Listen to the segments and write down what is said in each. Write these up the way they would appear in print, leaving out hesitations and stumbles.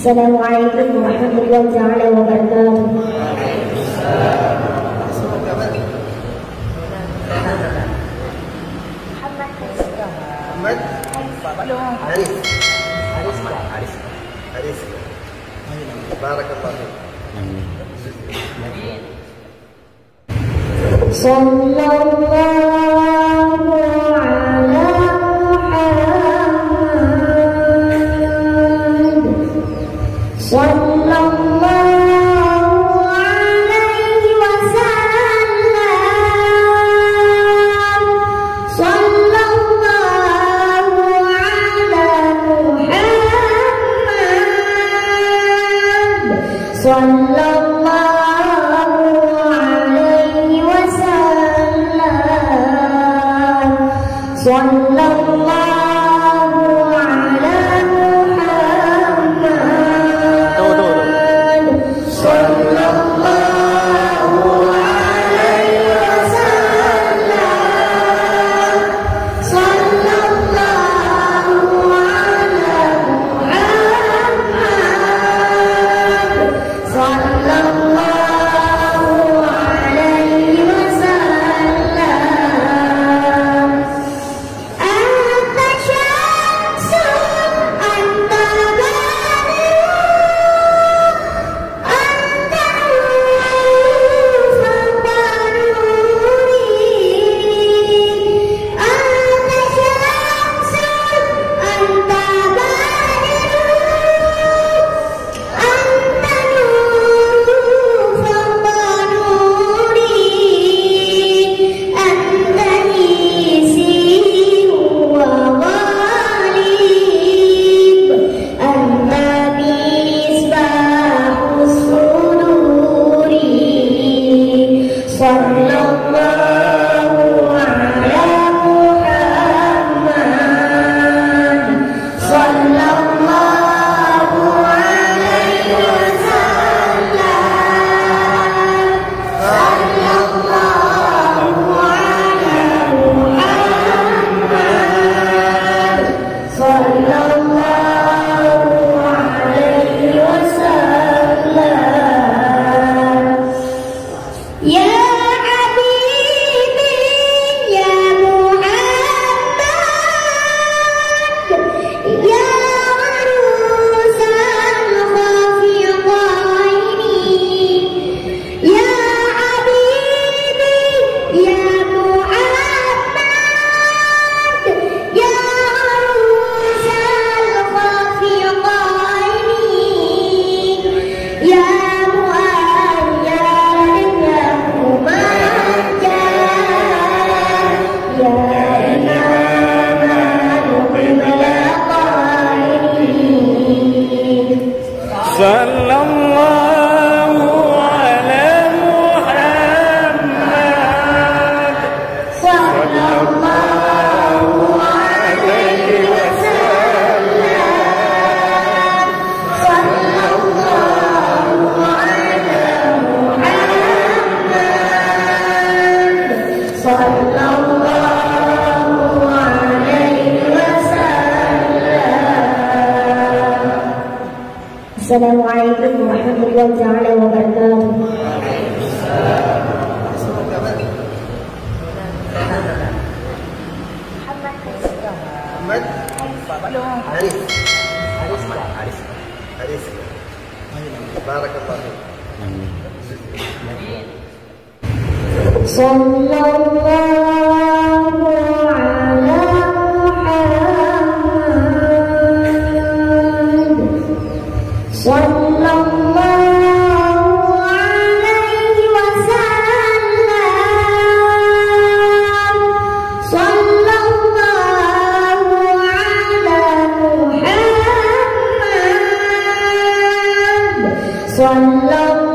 Assalamualaikum warahmatullahi taala wabarakatuh. Haris. Barakallahu. Sallallahu ala Muhammad. Sallallahu alaihi wasallam. Sallallahu ala Muhammad. Sallallahu alaihi wasallam. Sallallahu ala Muhammad. Sallallahu alaihi wasallam. Sallallahu ala Muhammad. Sallallahu alaihi wasallam. Sallallahu ala Muhammad. Sallallahu alaihi wasallam. Sallallahu ala Muhammad. Sallallahu alaihi wasallam. Ya Assalamualaikum warahmatullahi taala wabarakatuh. Muhammad Haris. Barakallahu. Sallallahu ala Muhammad. Sallallahu alaihi wasallam. Sallallahu ala Muhammad. Sallallahu alaihi wasallam.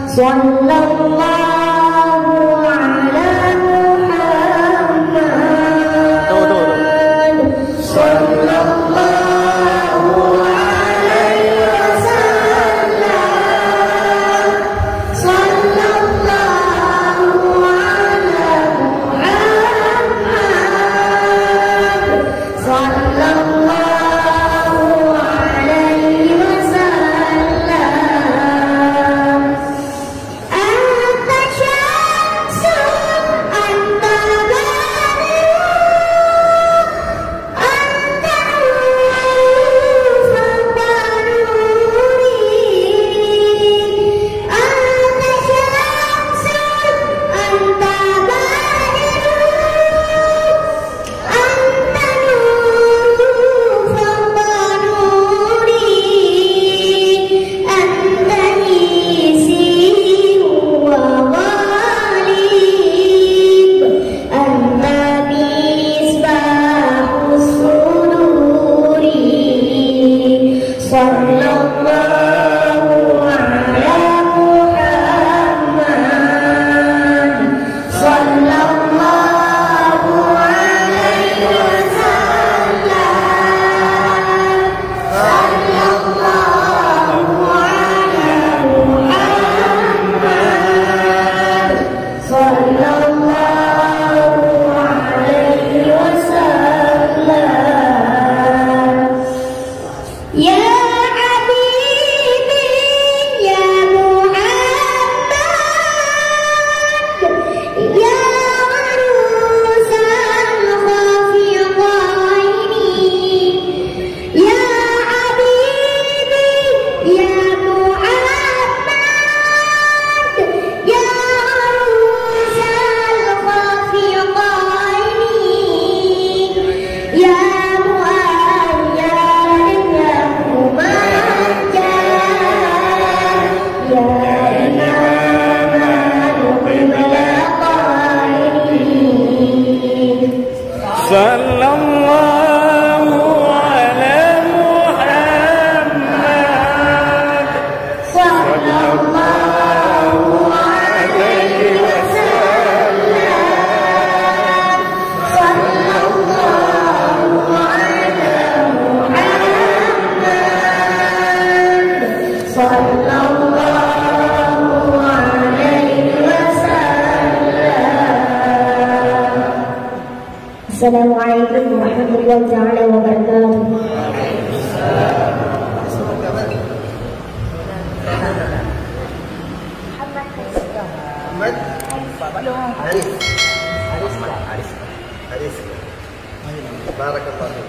Sallallahu ala Muhammad. Sallallahu alaihi wasallam. Sallallahu ala Muhammad. Sallallahu alaihi wasallam. Anta syamsun, anta badrun, anta nurun fanuri. Anta syamsun, anta badrun, anta nurun fanuri. Anta nisi wa ghalib, anta misbahus suduri. Sallallahu ala Muhammad. Sallallahu alaihi wasallam. Sallallahu ala Muhammad. Sallallahu alaihi wasallam. Ya Habib sallallahu alaihi wasallam. Assalamualaikum warahmatullahi taala wabarakatuh. Muhammad Haris. Haris. Barakallahu.